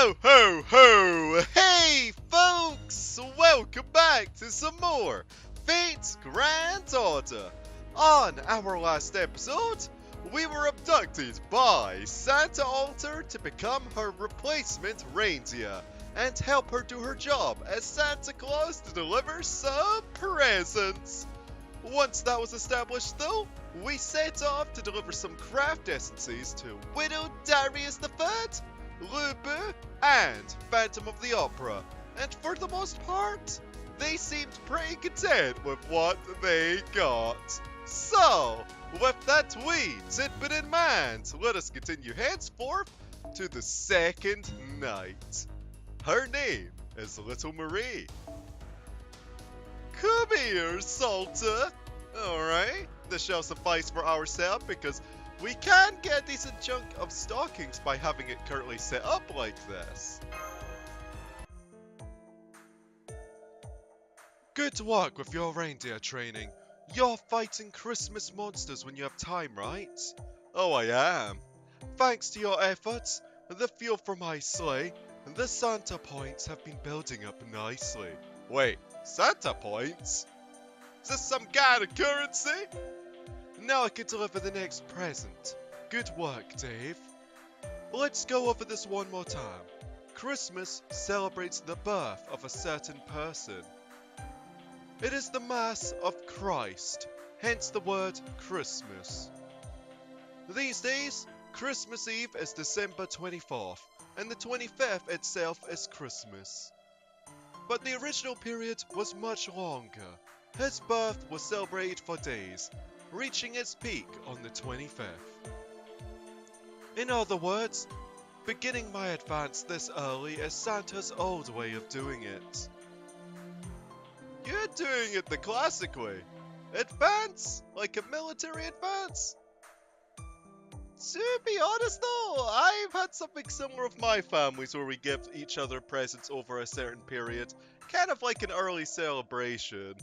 Ho ho ho! Hey folks! Welcome back to some more Fate's Grand Order. On our last episode, we were abducted by Santa Alter to become her replacement reindeer and help her do her job as Santa Claus to deliver some presents. Once that was established though, we set off to deliver some craft essences to Widow Darius III, Lubu, and Phantom of the Opera, and for the most part, they seemed pretty content with what they got. So, with that wee tidbit in mind, let us continue henceforth to the second night. Her name is Little Marie. Come here, Salta! Alright, this shall suffice for our setup because we can get a decent chunk of stockings by having it currently set up like this. Good luck with your reindeer training. You're fighting Christmas monsters when you have time, right? Oh, I am. Thanks to your efforts, the fuel for my sleigh, the Santa points have been building up nicely. Wait, Santa points? Is this some kind of currency? Now I can deliver the next present. Good work, Dave. Let's go over this one more time. Christmas celebrates the birth of a certain person. It is the Mass of Christ, hence the word Christmas. These days, Christmas Eve is December 24th, and the 25th itself is Christmas. But the original period was much longer. His birth was celebrated for days, reaching its peak on the 25th. In other words, beginning my advance this early is Santa's old way of doing it. You're doing it the classic way. Advance? Like a military advance? To be honest though, I've had something similar with my families where we give each other presents over a certain period, kind of like an early celebration.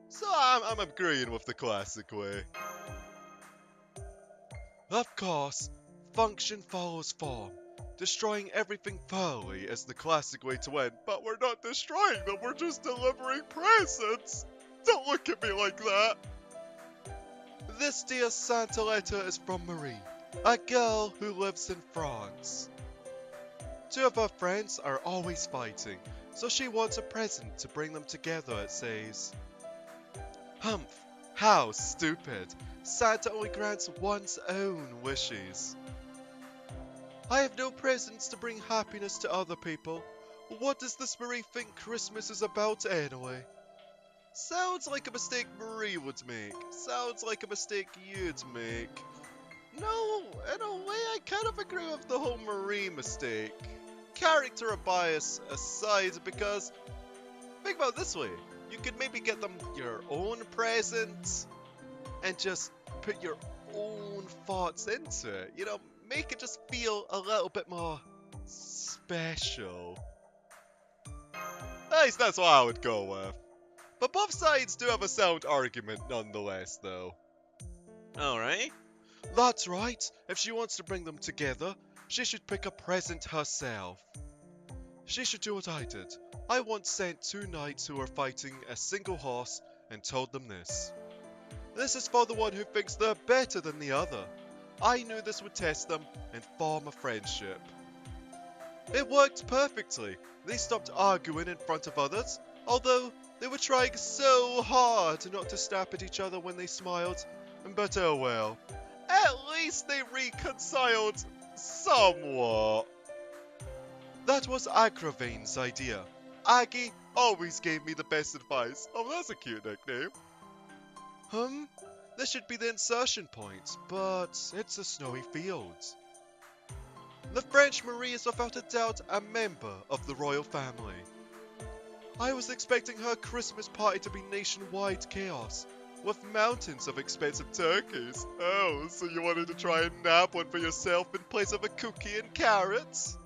So I'm agreeing with the classic way. Of course, function follows form. Destroying everything thoroughly is the classic way to end, but we're not destroying them, we're just delivering presents! Don't look at me like that! This dear Santa letter is from Marie, a girl who lives in France. Two of her friends are always fighting, so she wants a present to bring them together, it says. Humph, how stupid. Santa only grants one's own wishes. I have no presents to bring happiness to other people. What does this Marie think Christmas is about anyway? Sounds like a mistake Marie would make. Sounds like a mistake you'd make. No, in a way I kind of agree with the whole Marie mistake. Character bias aside, because think about it this way. You could maybe get them your own present and just put your own thoughts into it. You know, make it just feel a little bit more special. At least that's what I would go with. But both sides do have a sound argument nonetheless, though. Alright. That's right. If she wants to bring them together, she should pick a present herself. She should do what I did. I once sent two knights who were fighting a single horse and told them this. This is for the one who thinks they're better than the other. I knew this would test them and form a friendship. It worked perfectly. They stopped arguing in front of others, although they were trying so hard not to snap at each other when they smiled. But oh well. At least they reconciled somewhat. That was Agravain's idea. Aggie always gave me the best advice. Oh, that's a cute nickname. This should be the insertion point, but it's a snowy field. The French Marie is without a doubt a member of the royal family. I was expecting her Christmas party to be nationwide chaos, with mountains of expensive turkeys. Oh, so you wanted to try and nab one for yourself in place of a cookie and carrots?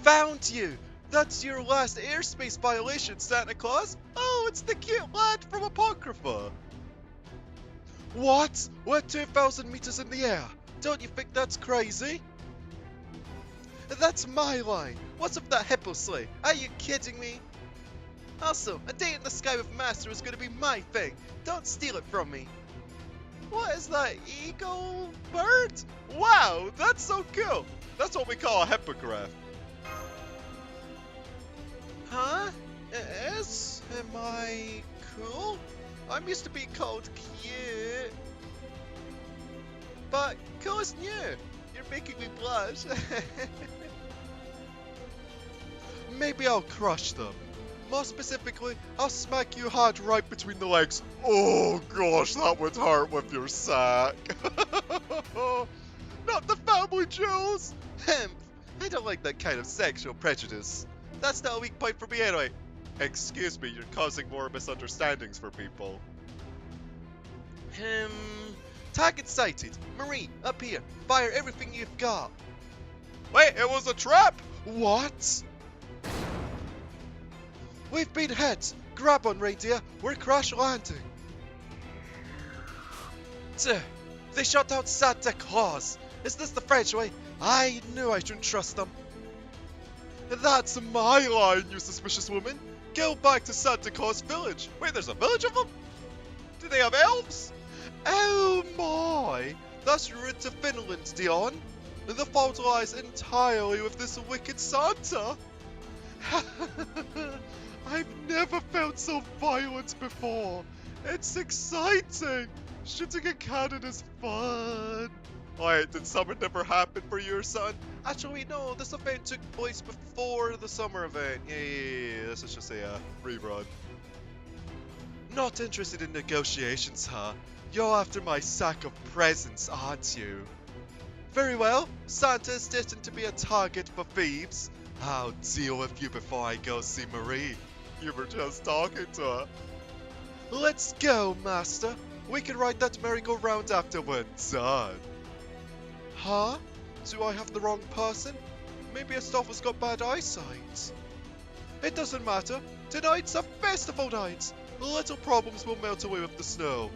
Found you! That's your last airspace violation, Santa Claus! Oh, it's the cute lad from Apocrypha! What? We're 2,000 meters in the air! Don't you think that's crazy? That's my line. What's up with that hippo sleigh? Are you kidding me? Also, a day in the sky with Master is gonna be my thing. Don't steal it from me. What is that, eagle bird? Wow, that's so cool. That's what we call a hippogriff. Huh? It is? Am I cool? I'm used to being called cute. But cool is new. You're making me blush. Maybe I'll crush them. More specifically, I'll smack you hard right between the legs. Oh gosh, that would hurt with your sack. Not the family jewels! I don't like that kind of sexual prejudice. That's not a weak point for me anyway. Excuse me, you're causing more misunderstandings for people. Target sighted. Marie, up here. Fire everything you've got. Wait, it was a trap! What? We've been hit. Grab on, reindeer. We're crash landing. They shot out Santa Claus. Is this the French way? I knew I shouldn't trust them. That's my line, you suspicious woman. Go back to Santa Claus village. Wait, there's a village of them? Do they have elves? Oh my! That's rude to Finland, Dion. The fault lies entirely with this wicked Santa. I've never felt so violent before. It's exciting. Shooting a cannon is fun. Wait, did summer never happen for you or son? Actually, no, this event took place before the summer event. Yeah. This is just a rerun. Not interested in negotiations, huh? You're after my sack of presents, aren't you? Very well. Santa is destined to be a target for thieves. I'll deal with you before I go see Marie. You were just talking to her. Let's go, Master. We can ride that merry-go-round after we're done. Huh? Do I have the wrong person? Maybe Astolfo's got bad eyesight. It doesn't matter. Tonight's a festival night. Little problems will melt away with the snow.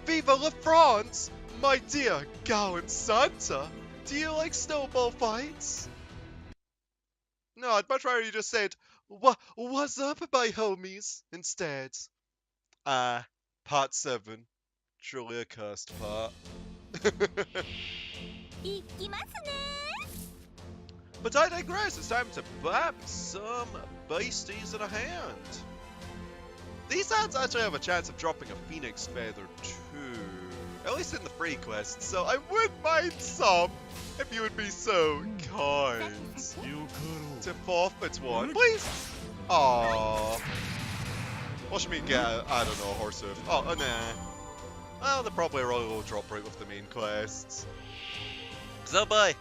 Viva la France! My dear gallant Santa! Do you like snowball fights? No, I'd much rather you just said, what's up, my homies, instead. Part 7. Truly a cursed part. But I digress, it's time to bap some beasties in a hand. These hands actually have a chance of dropping a phoenix feather too. At least in the free quest, so I wouldn't mind some if you would be so kind to forfeit one, please. Aww. What should we get? I don't know, a horse hoof. Oh, nah. Well, they're probably a really low drop rate with the main quests. So boy,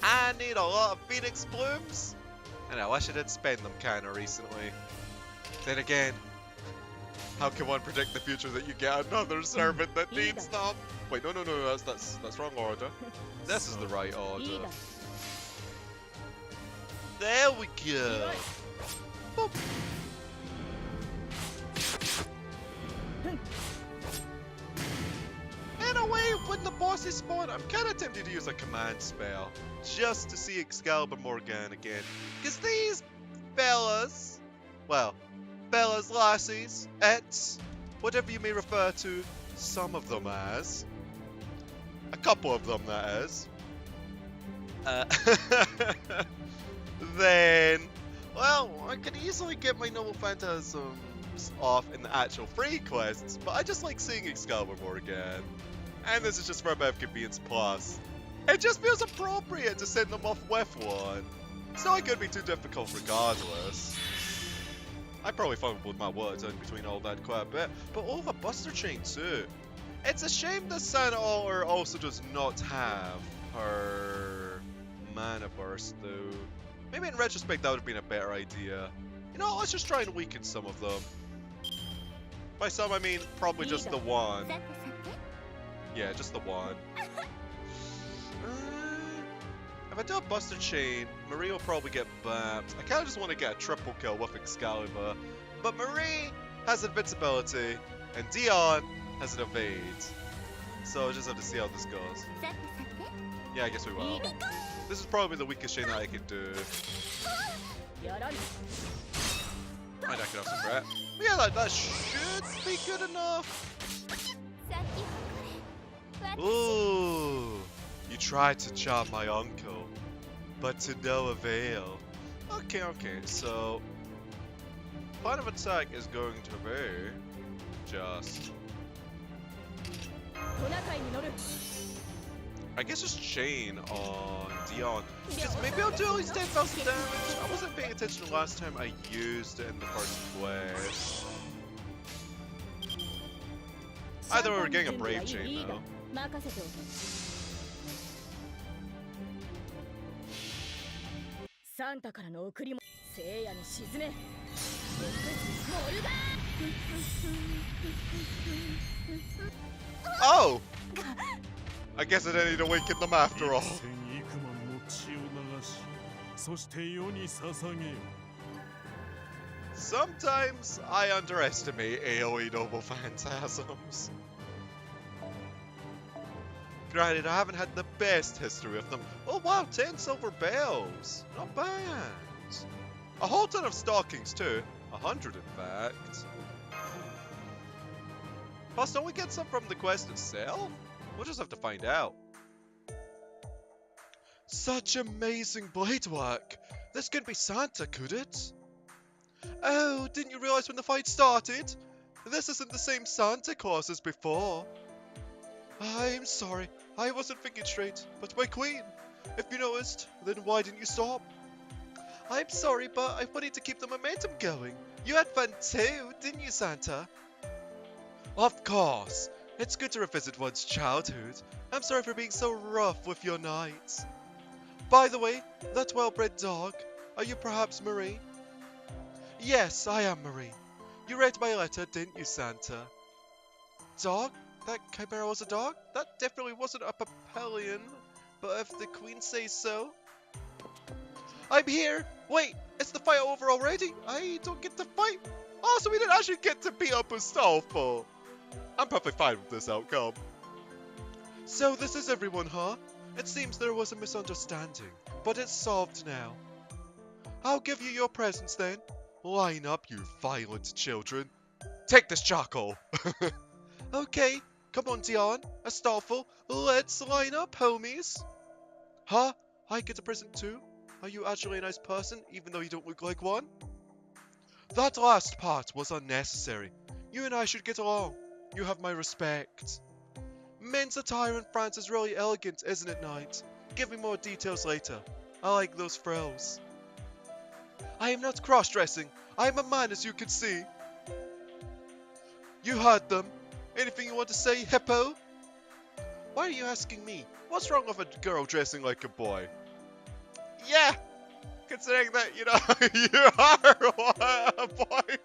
I need a lot of phoenix blooms, and I wish I did spend them kinda recently. Then again, how can one predict the future that you get another servant that needs them? Wait, no, that's wrong order. This is the right order. There we go. Boop. In a way, when the bosses spawn, I'm kinda tempted to use a command spell, just to see Excalibur Morgan again. Cause these fellas, well, fellas, lassies, ets, whatever you may refer to some of them as. A couple of them, that is. Then, well, I could easily get my noble phantasms off in the actual free quests, but I just like seeing Excalibur more again. And this is just for a bit of convenience plus. It just feels appropriate to send them off with one. It's not going to be too difficult regardless. I probably fumbled my words in between all that quite a bit, but oh, the Buster Chain too. It's a shame that Santa Altar also does not have her mana burst though. Maybe in retrospect that would have been a better idea. You know, let's just try and weaken some of them. By some I mean probably just the one. Yeah, just the one. If I do a Buster Chain, Marie will probably get bapped. I kind of just want to get a triple kill with Excalibur. But Marie has invincibility, and Dion has an evade. So I just have to see how this goes. Yeah, I guess we will. This is probably the weakest chain that I can do. I knock it off some crap. But yeah, that should be good enough. Ooh, you tried to chop my uncle, but to no avail. Okay, so plan of attack is going to be just, I guess, just chain on Dion. Because maybe I'll do at least 10,000 damage. I wasn't paying attention the last time I used it in the first place. Either way, we're getting a brave chain though. Oh! I guess I didn't need to awaken them after all. Sometimes I underestimate AoE noble phantasms. Granted, I haven't had the best history of them. Oh wow, 10 silver bells. Not bad. A whole ton of stockings too. 100 in fact. Plus, don't we get some from the quest itself? We'll just have to find out. Such amazing blade work. This couldn't be Santa, could it? Oh, didn't you realize when the fight started? This isn't the same Santa Claus as before. I'm sorry, I wasn't thinking straight, but my queen, if you noticed, then why didn't you stop? I'm sorry, but I wanted to keep the momentum going. You had fun too, didn't you, Santa? Of course. It's good to revisit one's childhood. I'm sorry for being so rough with your nights. By the way, that well-bred dog, are you perhaps Marie? Yes, I am Marie. You read my letter, didn't you, Santa? Dog? That chimera was a dog? That definitely wasn't a Papillion, but if the queen says so. I'm here! Wait, is the fight over already? I don't get to fight? Oh, so we didn't actually get to beat up Astolfo. I'm perfectly fine with this outcome. So this is everyone, huh? It seems there was a misunderstanding, but it's solved now. I'll give you your presents then. Line up, you violent children. Take this charcoal. Okay, come on, Dion, Astolfo, let's line up, homies. Huh? I get a present too? Are you actually a nice person, even though you don't look like one? That last part was unnecessary. You and I should get along. You have my respect. Men's attire in France is really elegant, isn't it, Knight? Give me more details later. I like those frills. I am not cross-dressing. I am a man, as you can see. You heard them. Anything you want to say, Hippo? Why are you asking me? What's wrong with a girl dressing like a boy? Yeah! Considering that, you know, you are a boy.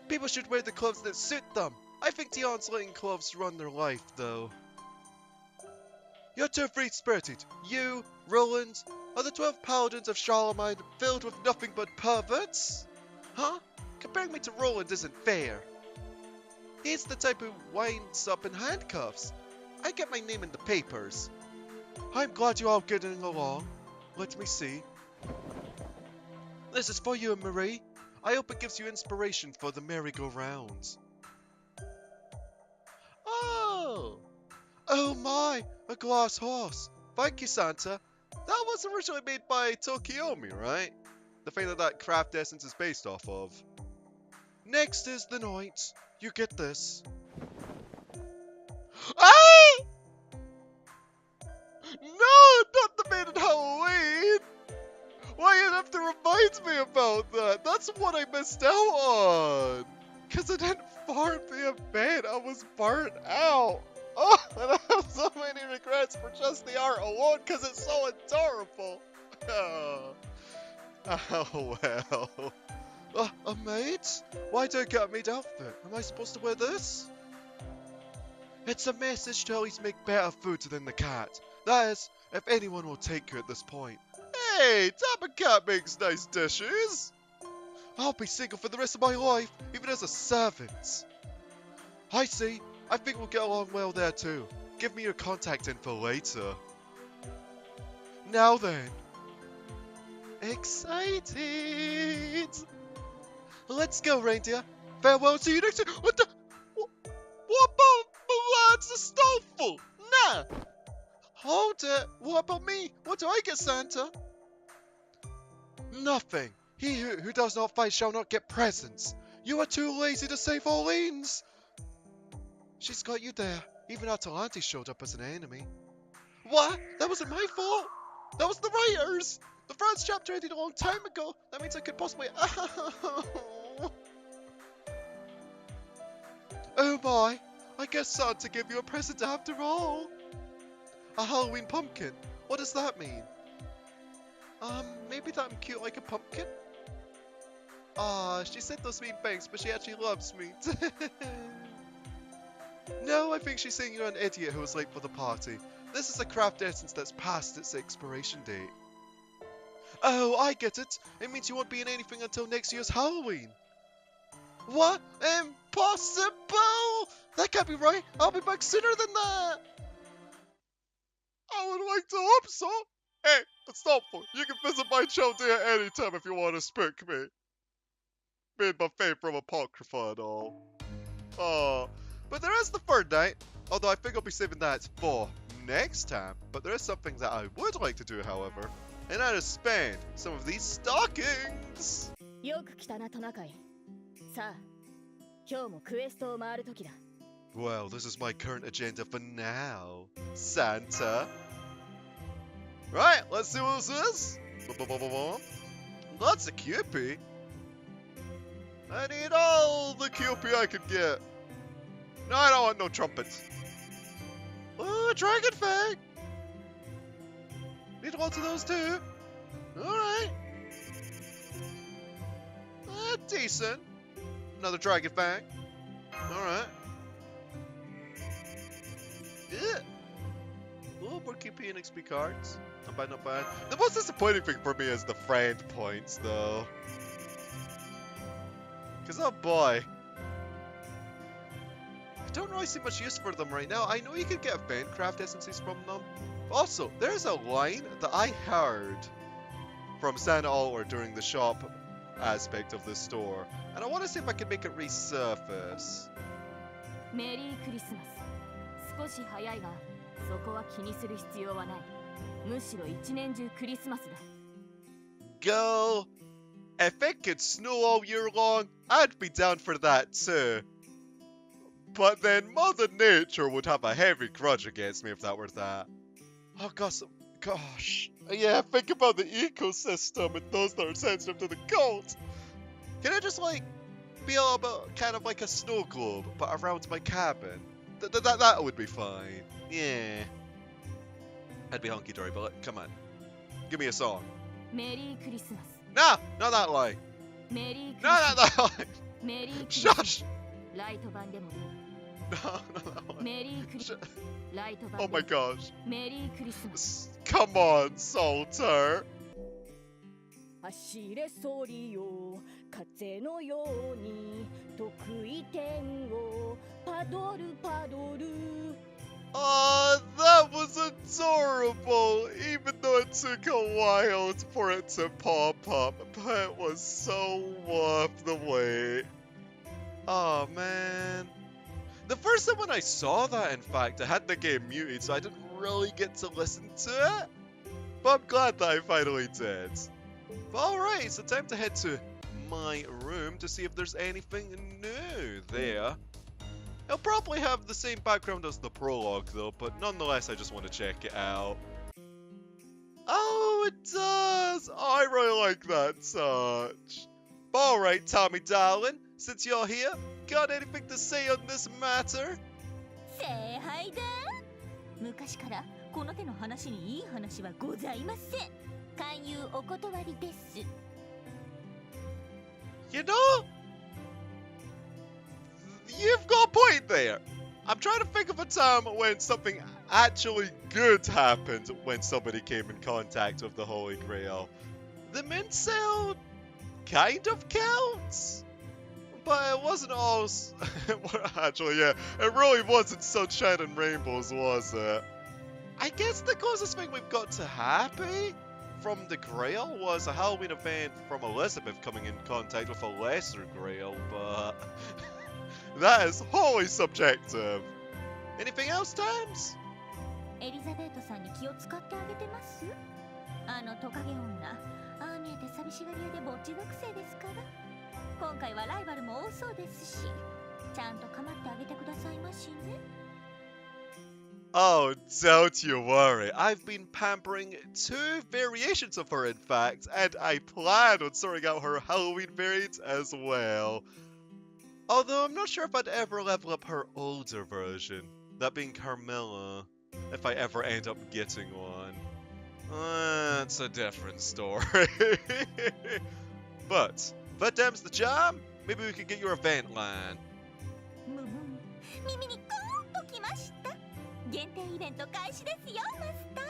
People should wear the clothes that suit them. I think Dion's letting clothes run their life, though. You're too free-spirited. You, Roland, are the 12 paladins of Charlemagne filled with nothing but perverts? Huh? Comparing me to Roland isn't fair. He's the type who winds up in handcuffs. I get my name in the papers. I'm glad you're all getting along. Let me see. This is for you, Marie. I hope it gives you inspiration for the merry-go-rounds. Oh! Oh my! A glass horse. Thank you, Santa. That was originally made by Tokiomi, right? The thing that craft essence is based off of. Next is the night. You get this. Ah! No! Not the maiden Halloween! Why you have to remind me about that? That's what I missed out on! Cause I didn't farm the event, I was burnt out! Oh, and I have so many regrets for just the art alone cause it's so adorable! Oh, oh well. A maid? Why do I get a maid outfit? Am I supposed to wear this? It's a message to always make better food than the cat. That is, if anyone will take you at this point. Hey, Tabby Cat makes nice dishes. I'll be single for the rest of my life, even as a servant. I see. I think we'll get along well there too. Give me your contact info later. Now then. Excited. Let's go, reindeer. Farewell, see you next time. What the? What about Milan's Astolfo? Nah. Hold it. What about me? What do I get, Santa? Nothing. He who does not fight shall not get presents. You are too lazy to save Orleans. She's got you there. Even Atalante showed up as an enemy. What? That wasn't my fault. That was the writers. The first chapter ended a long time ago. That means I could possibly... Oh my. I guess Santa gave you a present after all. A Halloween pumpkin. What does that mean? Maybe that I'm cute like a pumpkin? She said those mean things, but she actually loves me. No, I think she's saying you're an idiot who was late for the party. This is a craft essence that's past its expiration date. Oh, I get it. It means you won't be in anything until next year's Halloween. What? Impossible! That can't be right. I'll be back sooner than that. I would like to hope so. Hey, Astolfo, you can visit my Chaldea anytime if you want to spook me. Made my faith from Apocrypha and all. Oh, but there is the third night. Although I think I'll be saving that for next time. But there is something that I would like to do, however. And that is spend some of these stockings. Well, this is my current agenda for now, Santa. Right, let's see what this is. Lots of Cupid. I need all the Cupid I could get. No, I don't want no trumpets. Oh, Dragon Fang. Need lots of those too. Alright. Decent. Another Dragon Fang. Alright. Yeah. Oh, more KP and XP cards. Not bad, not bad. The most disappointing thing for me is the friend points, though. Because, oh boy. I don't really see much use for them right now. I know you can get event craft essences from them. Also, there's a line that I heard from Santa Oliver during the shop aspect of the store. And I want to see if I can make it resurface. Merry Christmas. 少し早いが、そこは気にする必要はない。むしろ一年中クリスマスだ。Go! If it could snow all year long, I'd be down for that too. But then Mother Nature would have a heavy grudge against me if that were that. Oh gosh. Yeah, think about the ecosystem and those that are sensitive to the cold. Can I just like be a bit kind of like a snow globe, but around my cabin? That would be fine. Yeah. I'd be hunky dory, but come on. Give me a song. Merry Christmas. No, not that line. Merry No, not that line. Merry Shush. Light band demo. No, not that line. Merry Christmas. Light band. Oh my gosh. Merry Christmas. Come on, Salter. 走れソリよ風のように得意点をパドルパドル Oh, that was adorable, even though it took a while for it to pop up, but it was so worth the wait. Oh man. The first time when I saw that, in fact, I had the game muted, so I didn't really get to listen to it. But I'm glad that I finally did. But alright, so time to head to my room to see if there's anything new there. It'll probably have the same background as the prologue though, but nonetheless I just want to check it out. Oh, it does! Oh, I really like that touch. Alright, Tommy darling, since you're here, got anything to say on this matter? 聖杯だ昔からこの手の話にいい話はございません勧誘お断りです You know, you've got a point there. I'm trying to think of a time when something actually good happened when somebody came in contact with the Holy Grail. The mint sale kind of counts, But it wasn't all... Actually, yeah, it really wasn't sunshine and rainbows, was it? I guess the closest thing we've got to happy from the Grail was a Halloween event from Elizabeth coming in contact with a lesser Grail, but... that is wholly subjective. Anything else, Tams? エリザベートさんに気を使ってあげてます？あのトカゲ女、ああ見えて寂しがり屋でぼっち学生ですから。今回はライバルも多そうですし、ちゃんと構ってあげてくださいましね。Oh, don't you worry. I've been pampering 2 variations of her, in fact, and I plan on sorting out her Halloween variant as well. Although I'm not sure if I'd ever level up her older version, that being Carmilla, if I ever end up getting one. That's a different story. But, if that damns the jam, maybe we could get your event line. 耳にコーンときました。限定イベント開始ですよ、マスター。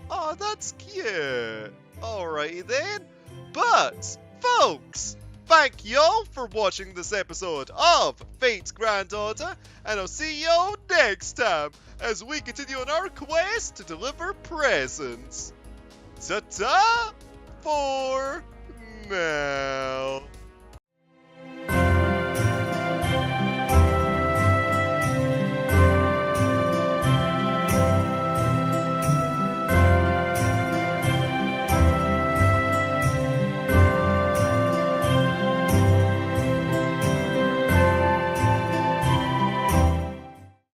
Oh, that's cute. Alrighty then. But, folks, thank y'all for watching this episode of Fate's Granddaughter, and I'll see y'all next time as we continue on our quest to deliver presents. Ta-ta for now.